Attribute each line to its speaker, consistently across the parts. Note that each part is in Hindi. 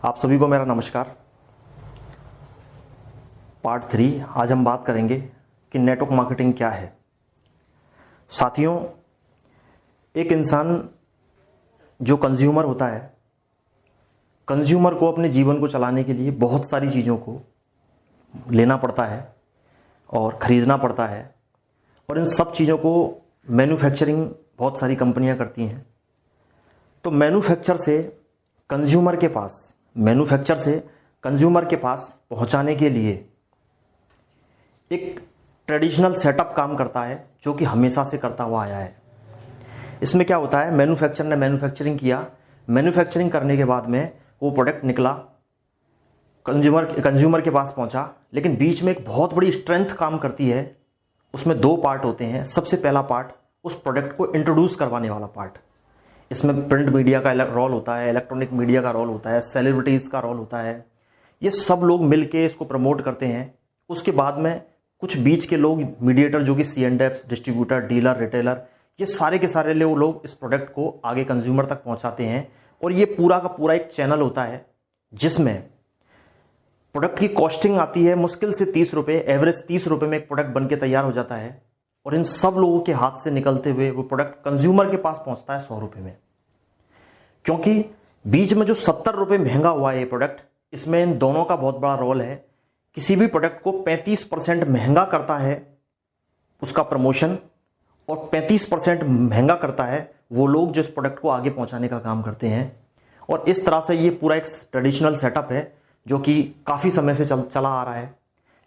Speaker 1: आप सभी को मेरा नमस्कार। पार्ट 3 आज हम बात करेंगे कि नेटवर्क मार्केटिंग क्या है। साथियों, एक इंसान जो कंज्यूमर होता है, कंज्यूमर को अपने जीवन को चलाने के लिए बहुत सारी चीज़ों को लेना पड़ता है और ख़रीदना पड़ता है, और इन सब चीज़ों को मैन्युफैक्चरिंग बहुत सारी कंपनियां करती हैं। तो मैन्युफैक्चर से कंज्यूमर के पास पहुंचाने के लिए एक ट्रेडिशनल सेटअप काम करता है, जो कि हमेशा से करता हुआ आया है। इसमें क्या होता है, मैन्युफैक्चर ने मैन्युफैक्चरिंग किया, मैन्युफैक्चरिंग करने के बाद में वो प्रोडक्ट निकला, कंज्यूमर के पास पहुंचा, लेकिन बीच में एक बहुत बड़ी स्ट्रेंथ काम करती है। उसमें 2 पार्ट होते हैं। सबसे पहला पार्ट उस प्रोडक्ट को इंट्रोड्यूस करवाने वाला पार्ट। इसमें प्रिंट मीडिया का रोल होता है, इलेक्ट्रॉनिक मीडिया का रोल होता है, सेलिब्रिटीज़ का रोल होता है। ये सब लोग मिलके इसको प्रमोट करते हैं। उसके बाद में कुछ बीच के लोग, मीडिएटर, जो कि C&Fs, डिस्ट्रीब्यूटर, डीलर, रिटेलर, ये सारे के सारे लोग इस प्रोडक्ट को आगे कंज्यूमर तक पहुंचाते हैं। और ये पूरा का पूरा एक चैनल होता है जिसमें प्रोडक्ट की कॉस्टिंग आती है मुश्किल से 30 रुपये, एवरेज 30 रुपये में एक प्रोडक्ट बन के तैयार हो जाता है। और इन सब लोगों के हाथ से निकलते हुए वो प्रोडक्ट कंज्यूमर के पास पहुंचता है 100 रुपये में। क्योंकि बीच में जो 70 रुपये महंगा हुआ है ये प्रोडक्ट, इसमें इन दोनों का बहुत बड़ा रोल है। किसी भी प्रोडक्ट को 35% महंगा करता है उसका प्रमोशन, और 35% महंगा करता है वो लोग जो इस प्रोडक्ट को आगे पहुंचाने का काम करते हैं। और इस तरह से ये पूरा एक ट्रेडिशनल सेटअप है जो कि काफ़ी समय से चला आ रहा है।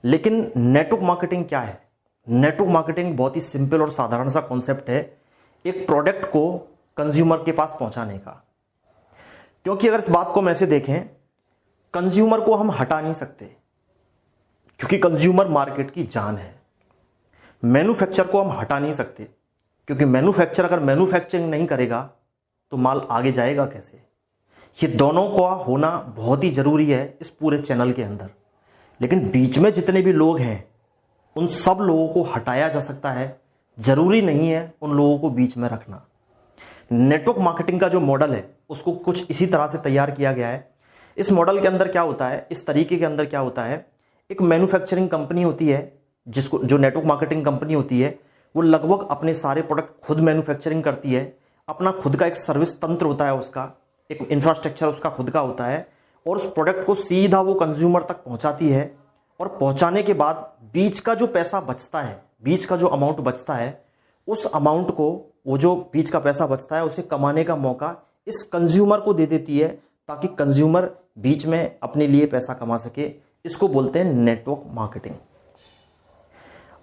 Speaker 1: लेकिन नेटवर्क मार्केटिंग क्या है? नेटवर्क मार्केटिंग बहुत ही सिंपल और साधारण सा कॉन्सेप्ट है, एक प्रोडक्ट को कंज्यूमर के पास पहुंचाने का। क्योंकि अगर इस बात को हम ऐसे देखें, कंज्यूमर को हम हटा नहीं सकते, क्योंकि कंज्यूमर मार्केट की जान है। मैन्युफैक्चर को हम हटा नहीं सकते, क्योंकि मैन्युफैक्चर अगर मैन्युफैक्चरिंग नहीं करेगा तो माल आगे जाएगा कैसे। ये दोनों का होना बहुत ही जरूरी है इस पूरे चैनल के अंदर। लेकिन बीच में जितने भी लोग हैं उन सब लोगों को हटाया जा सकता है, जरूरी नहीं है उन लोगों को बीच में रखना। नेटवर्क मार्केटिंग का जो मॉडल है उसको कुछ इसी तरह से तैयार किया गया है। इस मॉडल के अंदर क्या होता है, इस तरीके के अंदर क्या होता है, एक मैन्युफैक्चरिंग कंपनी होती है, जो नेटवर्क मार्केटिंग कंपनी होती है, वो लगभग अपने सारे प्रोडक्ट खुद मैन्युफैक्चरिंग करती है। अपना खुद का एक सर्विस तंत्र होता है, उसका एक इंफ्रास्ट्रक्चर उसका खुद का होता है, और उस प्रोडक्ट को सीधा वो कंज्यूमर तक पहुंचाती है। और पहुंचाने के बाद बीच का जो पैसा बचता है, बीच का जो अमाउंट बचता है, उस अमाउंट को, वो जो बीच का पैसा बचता है, उसे कमाने का मौका इस कंज्यूमर को दे देती है, ताकि कंज्यूमर बीच में अपने लिए पैसा कमा सके। इसको बोलते हैं नेटवर्क मार्केटिंग।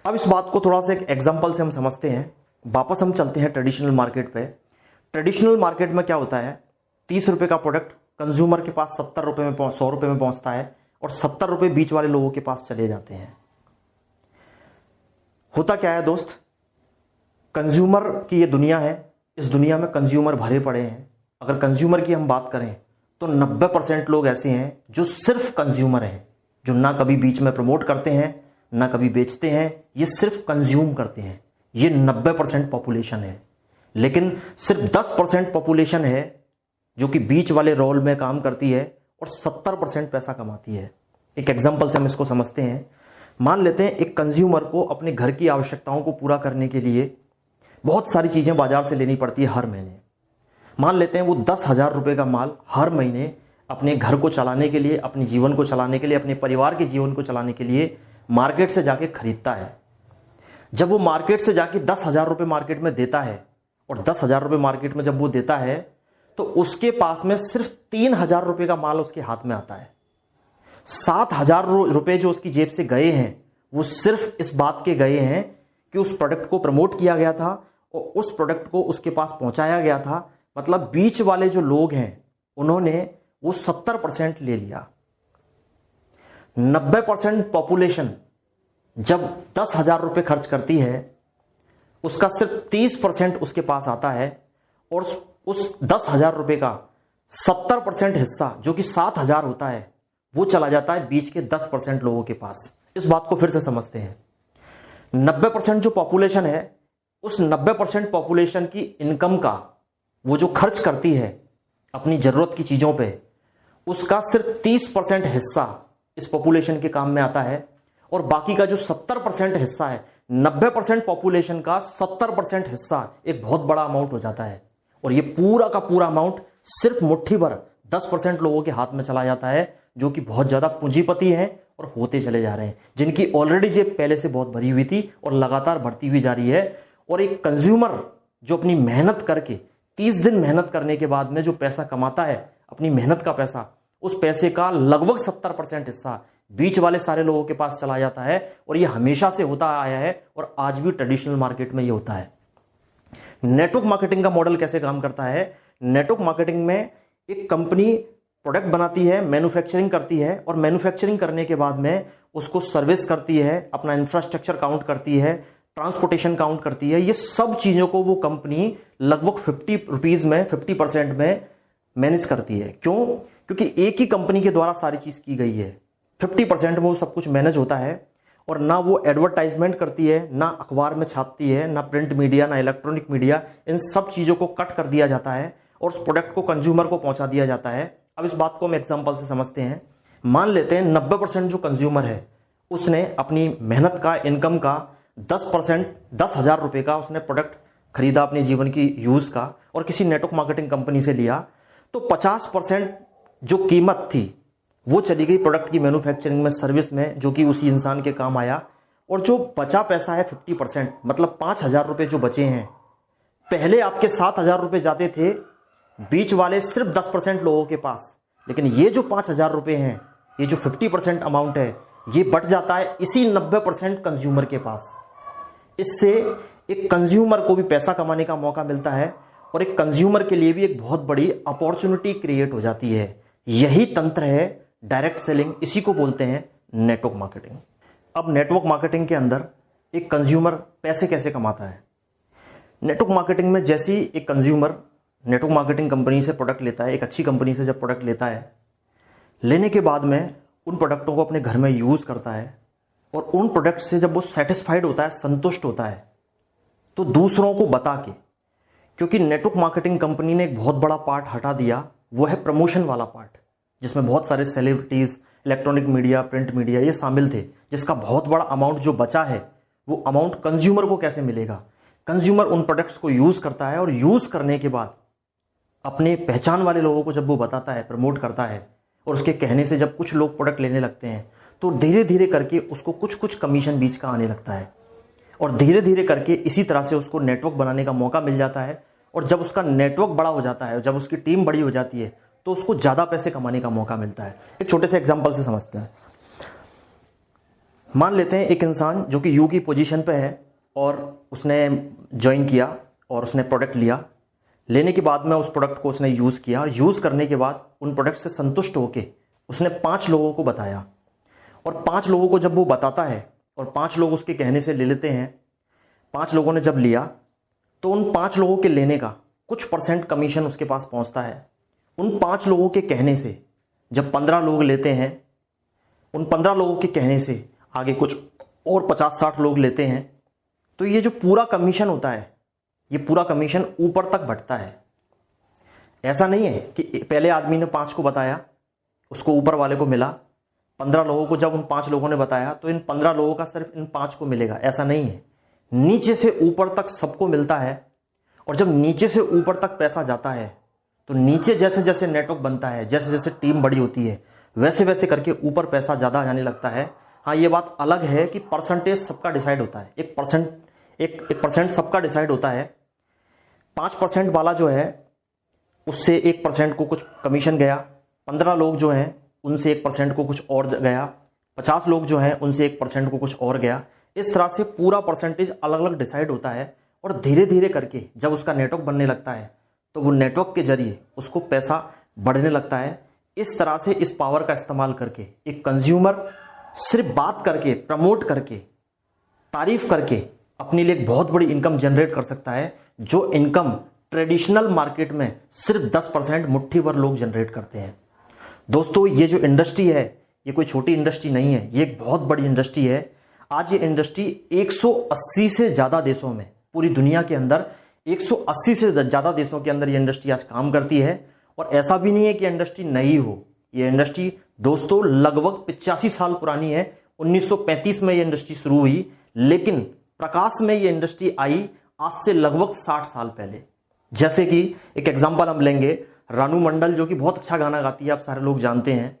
Speaker 1: अब इस बात को थोड़ा सा एक एग्जांपल से हम समझते हैं। वापस हम चलते हैं ट्रेडिशनल मार्केट पे। ट्रेडिशनल मार्केट में क्या होता है, 30 रुपये का प्रोडक्ट कंज्यूमर के पास 70 रुपये में 100 रुपये में पहुंचता है, और 70 रुपये बीच वाले लोगों के पास चले जाते हैं। होता क्या है दोस्त, कंज्यूमर की ये दुनिया है, इस दुनिया में कंज्यूमर भरे पड़े हैं। अगर कंज्यूमर की हम बात करें तो 90% लोग ऐसे हैं जो सिर्फ कंज्यूमर हैं, जो ना कभी बीच में प्रमोट करते हैं, ना कभी बेचते हैं, ये सिर्फ कंज्यूम करते हैं। ये 90% पॉपुलेशन है। लेकिन सिर्फ 10% पॉपुलेशन है जो कि बीच वाले रोल में काम करती है और 70% पैसा कमाती है। एक एग्जांपल से हम इसको समझते हैं। मान लेते हैं एक कंज्यूमर को अपने घर की आवश्यकताओं को पूरा करने के लिए बहुत सारी चीज़ें बाजार से लेनी पड़ती है हर महीने। मान लेते हैं वो 10,000 रुपये का माल हर महीने अपने घर को चलाने के लिए, अपने जीवन को चलाने के लिए, अपने परिवार के जीवन को चलाने के लिए मार्केट से जाके खरीदता है। जब वो मार्केट से जाके 10,000 रुपये मार्केट में देता है, और 10,000 रुपये मार्केट में जब वो देता है, तो उसके पास में सिर्फ 3,000 रुपये का माल उसके हाथ में आता है। 7,000 रुपये जो उसकी जेब से गए हैं, वो सिर्फ इस बात के गए हैं कि उस प्रोडक्ट को प्रमोट किया गया था और उस प्रोडक्ट को उसके पास पहुंचाया गया था। मतलब बीच वाले जो लोग हैं उन्होंने वो 70% ले लिया। 90% पॉपुलेशन जब 10,000 रुपये खर्च करती है, उसका सिर्फ 30% उसके पास आता है, और उस 10,000 रुपये का 70% हिस्सा जो कि 7,000 होता है, वो चला जाता है बीच के 10% लोगों के पास। इस बात को फिर से समझते हैं। 90% जो पॉपुलेशन है, उस 90% पॉपुलेशन की इनकम का वो जो खर्च करती है अपनी जरूरत की चीजों पे, उसका सिर्फ 30% हिस्सा इस पॉपुलेशन के काम में आता है, और बाकी का जो 70% हिस्सा है, 90% पॉपुलेशन का 70% हिस्सा एक बहुत बड़ा अमाउंट हो जाता है। और ये पूरा का पूरा अमाउंट सिर्फ मुट्ठी भर 10% लोगों के हाथ में चला जाता है, जो कि बहुत ज्यादा पूंजीपति हैं और होते चले जा रहे हैं, जिनकी ऑलरेडी जेब पहले से बहुत भरी हुई थी और लगातार बढ़ती हुई जा रही है। और एक कंज्यूमर जो अपनी मेहनत करके 30 दिन मेहनत करने के बाद में जो पैसा कमाता है, अपनी मेहनत का पैसा, उस पैसे का लगभग 70% हिस्सा बीच वाले सारे लोगों के पास चला जाता है। और ये हमेशा से होता आया है और आज भी ट्रेडिशनल मार्केट में ये होता है। नेटवर्क मार्केटिंग का मॉडल कैसे काम करता है? नेटवर्क मार्केटिंग में एक कंपनी प्रोडक्ट बनाती है, मैन्युफैक्चरिंग करती है, और मैन्युफैक्चरिंग करने के बाद में उसको सर्विस करती है, अपना इंफ्रास्ट्रक्चर काउंट करती है, ट्रांसपोर्टेशन काउंट करती है। ये सब चीजों को वो कंपनी लगभग 50% में मैनेज करती है। क्यों? क्योंकि एक ही कंपनी के द्वारा सारी चीज की गई है। 50% में वो सब कुछ मैनेज होता है, और ना वो एडवर्टाइजमेंट करती है, ना अखबार में छापती है, ना प्रिंट मीडिया, ना इलेक्ट्रॉनिक मीडिया, इन सब चीजों को कट कर दिया जाता है और उस प्रोडक्ट को कंज्यूमर को पहुंचा दिया जाता है। अब इस बात को हम एग्जांपल से समझते हैं। मान लेते हैं 90% जो कंज्यूमर है, उसने अपनी मेहनत का, इनकम का 10%, 10,000 रुपए का उसने प्रोडक्ट खरीदा अपने जीवन की यूज का, और किसी नेटवर्क मार्केटिंग कंपनी से लिया, तो 50% जो कीमत थी वो चली गई प्रोडक्ट की मैन्युफैक्चरिंग में, सर्विस में, जो कि उसी इंसान के काम आया। और जो बचा पैसा है 50%, मतलब 5,000 रुपए जो बचे हैं, पहले आपके 7,000 रुपए जाते थे बीच वाले सिर्फ 10% लोगों के पास, लेकिन ये जो 5,000 रुपए हैं, ये जो 50% अमाउंट है, ये बढ़ जाता है इसी 90% कंज्यूमर के पास। इससे एक कंज्यूमर को भी पैसा कमाने का मौका मिलता है, और एक कंज्यूमर के लिए भी एक बहुत बड़ी अपॉर्चुनिटी क्रिएट हो जाती है। यही तंत्र है डायरेक्ट सेलिंग, इसी को बोलते हैं नेटवर्क मार्केटिंग। अब नेटवर्क मार्केटिंग के अंदर एक कंज्यूमर पैसे कैसे कमाता है? नेटवर्क मार्केटिंग में जैसे ही एक कंज्यूमर नेटवर्क मार्केटिंग कंपनी से प्रोडक्ट लेता है, एक अच्छी कंपनी से जब प्रोडक्ट लेता है, लेने के बाद में उन प्रोडक्टों को अपने घर में यूज करता है, और उन प्रोडक्ट से जब वो सेटिस्फाइड होता है, संतुष्ट होता है, तो दूसरों को बता के, क्योंकि नेटवर्क मार्केटिंग कंपनी ने एक बहुत बड़ा पार्ट हटा दिया, वो है प्रमोशन वाला पार्ट, जिसमें बहुत सारे celebrities, electronic media, print media ये शामिल थे, जिसका बहुत बड़ा अमाउंट जो बचा है, वो अमाउंट कंज्यूमर को कैसे मिलेगा? कंज्यूमर उन प्रोडक्ट्स को यूज करता है, और यूज करने के बाद अपने पहचान वाले लोगों को जब वो बताता है, प्रमोट करता है, और उसके कहने से जब कुछ लोग प्रोडक्ट लेने लगते हैं, तो धीरे धीरे करके उसको कुछ कुछ कमीशन बीच का आने लगता है, और धीरे धीरे करके इसी तरह से उसको नेटवर्क बनाने का मौका मिल जाता है। और जब उसका नेटवर्क बड़ा हो जाता है, जब उसकी टीम बड़ी हो जाती है, तो उसको ज्यादा पैसे कमाने का मौका मिलता है। एक छोटे से एग्जांपल से समझते हैं। मान लेते हैं एक इंसान जो कि यू की पोजीशन पे है, और उसने ज्वाइन किया और उसने प्रोडक्ट लिया। लेने के बाद में उस प्रोडक्ट को उसने यूज किया, और यूज करने के बाद उन प्रोडक्ट से संतुष्ट होके उसने 5 लोगों को बताया, और 5 लोगों को जब वो बताता है और 5 लोग उसके कहने से ले लेते हैं, 5 लोगों ने जब लिया, तो उन 5 लोगों के लेने का कुछ % कमीशन उसके पास पहुंचता है। उन 5 लोगों के कहने से जब 15 लोग लेते हैं, उन 15 लोगों के कहने से आगे कुछ और 50-60 लोग लेते हैं, तो ये जो पूरा कमीशन होता है, ये पूरा कमीशन ऊपर तक बढ़ता है। ऐसा नहीं है कि पहले आदमी ने 5 को बताया, उसको ऊपर वाले को मिला, 15 लोगों को जब उन 5 लोगों ने बताया, तो इन 15 लोगों का सिर्फ इन 5 को मिलेगा। ऐसा नहीं है, नीचे से ऊपर तक सबको मिलता है। और जब नीचे से ऊपर तक पैसा जाता है, तो नीचे जैसे जैसे नेटवर्क बनता है, जैसे जैसे टीम बड़ी होती है, वैसे वैसे करके ऊपर पैसा ज्यादा जाने लगता है। हाँ, ये बात अलग है कि परसेंटेज सबका डिसाइड होता है, एक परसेंट सबका डिसाइड होता है। 5% वाला जो है उससे 1% को कुछ कमीशन गया, 15 लोग जो हैं उनसे 1% को कुछ और गया, 50 लोग जो हैं उनसे 1% को कुछ और गया। इस तरह से पूरा परसेंटेज अलग अलग डिसाइड होता है, और धीरे धीरे करके जब उसका नेटवर्क बनने लगता है, तो वो नेटवर्क के जरिए उसको पैसा बढ़ने लगता है। इस तरह से इस पावर का इस्तेमाल करके एक कंज्यूमर सिर्फ बात करके, प्रमोट करके, तारीफ करके अपने लिए एक बहुत बड़ी इनकम जनरेट कर सकता है, जो इनकम ट्रेडिशनल मार्केट में सिर्फ 10% मुट्ठी भर लोग जनरेट करते हैं। दोस्तों, ये जो इंडस्ट्री है, ये कोई छोटी इंडस्ट्री नहीं है, ये एक बहुत बड़ी इंडस्ट्री है। आज ये इंडस्ट्री 180 से ज्यादा देशों में, पूरी दुनिया के अंदर 180 से ज्यादा देशों के अंदर ये इंडस्ट्री आज काम करती है। और ऐसा भी नहीं है कि इंडस्ट्री नई हो, ये इंडस्ट्री दोस्तों लगभग 85 साल पुरानी है। 1935 में ये इंडस्ट्री शुरू हुई, लेकिन प्रकाश में ये इंडस्ट्री आई आज से लगभग 60 साल पहले। जैसे कि एक एग्जांपल हम लेंगे, रानू मंडल जो कि बहुत अच्छा गाना गाती है, आप सारे लोग जानते हैं।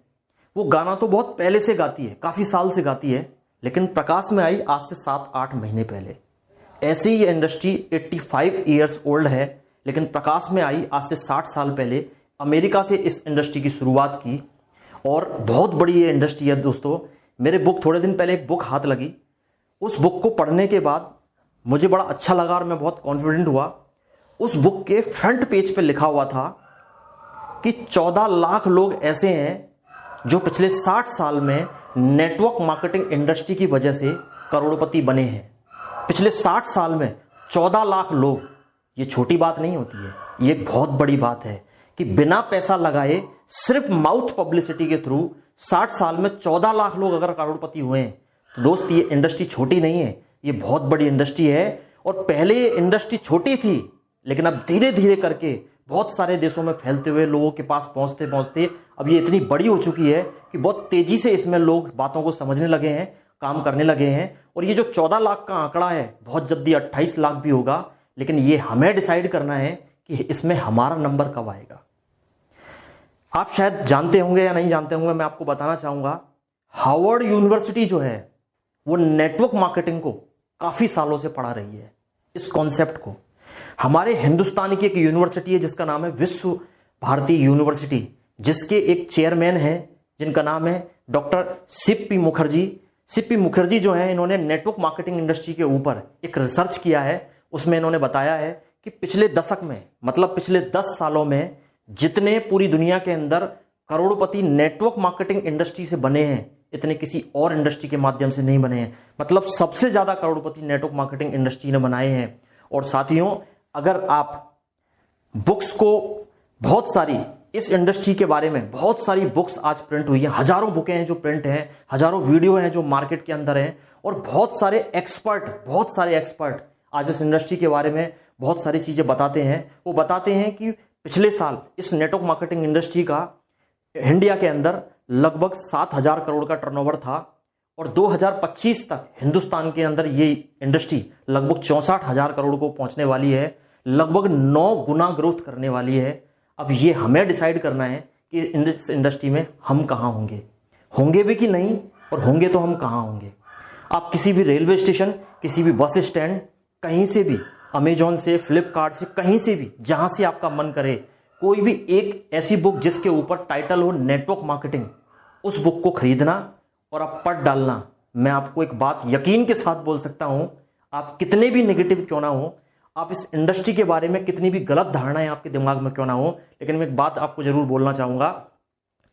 Speaker 1: वो गाना तो बहुत पहले से गाती है, काफी साल से गाती है, लेकिन प्रकाश में आई आज से 7-8 महीने पहले। ऐसे ही ये इंडस्ट्री 85 ईयर्स ओल्ड है, लेकिन प्रकाश में आई आज से 60 साल पहले। अमेरिका से इस इंडस्ट्री की शुरुआत की और बहुत बड़ी ये इंडस्ट्री है दोस्तों। मेरे बुक थोड़े दिन पहले एक बुक हाथ लगी, उस बुक को पढ़ने के बाद मुझे बड़ा अच्छा लगा और मैं बहुत कॉन्फिडेंट हुआ। उस बुक के फ्रंट पेज पे लिखा हुआ था कि 14 लाख लोग ऐसे हैं जो पिछले 60 साल में नेटवर्क मार्केटिंग इंडस्ट्री की वजह से करोड़पति बने हैं। पिछले 60 साल में 14 लाख लोग, ये छोटी बात नहीं होती है, ये एक बहुत बड़ी बात है कि बिना पैसा लगाए सिर्फ माउथ पब्लिसिटी के थ्रू 60 साल में 14 लाख लोग अगर करोड़पति हुए हैं तो दोस्त ये इंडस्ट्री छोटी नहीं है, ये बहुत बड़ी इंडस्ट्री है। और पहले ये इंडस्ट्री छोटी थी, लेकिन अब धीरे धीरे करके बहुत सारे देशों में फैलते हुए लोगों के पास पहुंचते पहुंचते अब ये इतनी बड़ी हो चुकी है कि बहुत तेजी से इसमें लोग बातों को समझने लगे हैं, काम करने लगे हैं। और ये जो 14 लाख का आंकड़ा है बहुत जल्दी 28 लाख भी होगा, लेकिन ये हमें डिसाइड करना है कि इसमें हमारा नंबर कब आएगा। आप शायद जानते होंगे या नहीं जानते होंगे, मैं आपको बताना चाहूंगा, हार्वर्ड यूनिवर्सिटी जो है वो नेटवर्क मार्केटिंग को काफी सालों से पढ़ा रही है, इस कॉन्सेप्ट को। हमारे हिंदुस्तान की एक यूनिवर्सिटी है जिसका नाम है विश्व भारती यूनिवर्सिटी, जिसके एक चेयरमैन हैं जिनका नाम है doctor CP Mukherjee. CP Mukherjee जो है, इन्होंने नेटवर्क मार्केटिंग इंडस्ट्री के ऊपर एक रिसर्च किया है। उसमें इन्होंने बताया है कि पिछले दशक में, मतलब पिछले 10 सालों में जितने पूरी दुनिया के अंदर करोड़पति नेटवर्क मार्केटिंग इंडस्ट्री से बने हैं, इतने किसी और इंडस्ट्री के माध्यम से नहीं बने हैं। मतलब सबसे ज्यादा करोड़पति नेटवर्क मार्केटिंग इंडस्ट्री ने बनाए हैं। और साथियों, अगर आप बुक्स को बहुत सारी इस इंडस्ट्री के बारे में बहुत सारी बुक्स आज प्रिंट हुई है, हजारों बुकें हैं जो प्रिंट हैं, हजारों वीडियो हैं जो मार्केट के अंदर हैं, और बहुत सारे एक्सपर्ट आज इस इंडस्ट्री के बारे में बहुत सारी चीजें बताते हैं। वो बताते हैं कि पिछले साल इस नेटवर्क मार्केटिंग इंडस्ट्री का इंडिया के अंदर लगभग 7,000 करोड़ का टर्नओवर था, और 2025 तक हिंदुस्तान के अंदर ये इंडस्ट्री लगभग 64,000 करोड़ को पहुंचने वाली है, लगभग 9 गुना ग्रोथ करने वाली है। अब ये हमें डिसाइड करना है कि इस इंडस्ट्री में हम कहां होंगे भी कि नहीं, और होंगे तो हम कहां होंगे। आप किसी भी रेलवे स्टेशन, किसी भी बस स्टैंड, कहीं से भी, अमेजॉन से, फ्लिपकार्ट से, कहीं से भी, जहां से आपका मन करे, कोई भी एक ऐसी बुक जिसके ऊपर टाइटल हो नेटवर्क मार्केटिंग, उस बुक को खरीदना और आप पढ़ डालना। मैं आपको एक बात यकीन के साथ बोल सकता हूं, आप कितने भी नेगेटिव क्यों ना हो, आप इस इंडस्ट्री के बारे में कितनी भी गलत धारणाएं आपके दिमाग में क्यों ना हो, लेकिन मैं एक बात आपको जरूर बोलना चाहूंगा,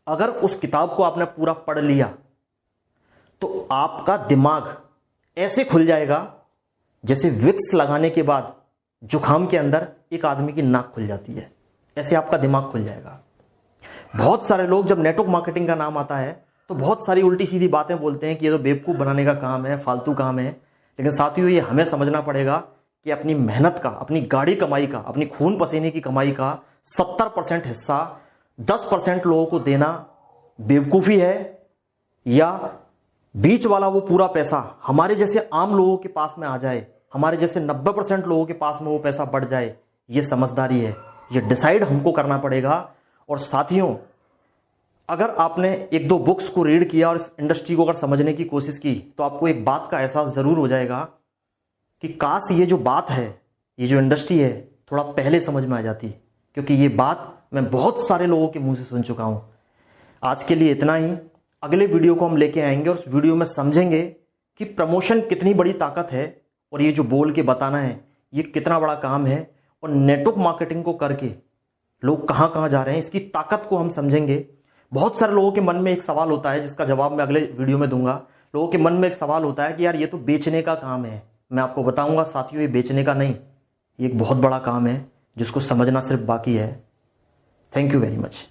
Speaker 1: अगर उस किताब को आपने पूरा पढ़ लिया तो आपका दिमाग ऐसे खुल जाएगा जैसे विक्स लगाने के बाद जुकाम के अंदर एक आदमी की नाक खुल जाती है, ऐसे आपका दिमाग खुल जाएगा। बहुत सारे लोग जब नेटवर्क मार्केटिंग का नाम आता है तो बहुत सारी उल्टी सीधी बातें बोलते हैं कि ये तो बेवकूफ बनाने का काम है, फालतू काम है। लेकिन साथियों, ये हमें समझना पड़ेगा कि अपनी मेहनत का, अपनी गाढ़ी कमाई का, अपनी खून पसीने की कमाई का 70% हिस्सा 10% लोगों को देना बेवकूफी है, या बीच वाला वो पूरा पैसा हमारे जैसे आम लोगों के पास में आ जाए, हमारे जैसे 90% लोगों के पास में वो पैसा बढ़ जाए, ये समझदारी है। ये डिसाइड हमको करना पड़ेगा। और साथियों, अगर आपने 1-2 बुक्स को रीड किया और इस इंडस्ट्री को अगर समझने की कोशिश की तो आपको एक बात का एहसास जरूर हो जाएगा कि काश ये जो बात है, ये जो इंडस्ट्री है, थोड़ा पहले समझ में आ जाती, क्योंकि ये बात मैं बहुत सारे लोगों के मुंह से सुन चुका हूं। आज के लिए इतना ही। अगले वीडियो को हम लेके आएंगे और उस वीडियो में समझेंगे कि प्रमोशन कितनी बड़ी ताकत है, और ये जो बोल के बताना है ये कितना बड़ा काम है, और नेटवर्क मार्केटिंग को करके लोग कहां कहां जा रहे हैं, इसकी ताकत को हम समझेंगे। बहुत सारे लोगों के मन में एक सवाल होता है जिसका जवाब मैं अगले वीडियो में दूंगा। लोगों के मन में एक सवाल होता है कि यार ये तो बेचने का काम है। मैं आपको बताऊंगा साथियों, ये बेचने का नहीं, ये एक बहुत बड़ा काम है जिसको समझना सिर्फ बाकी है। Thank you very much.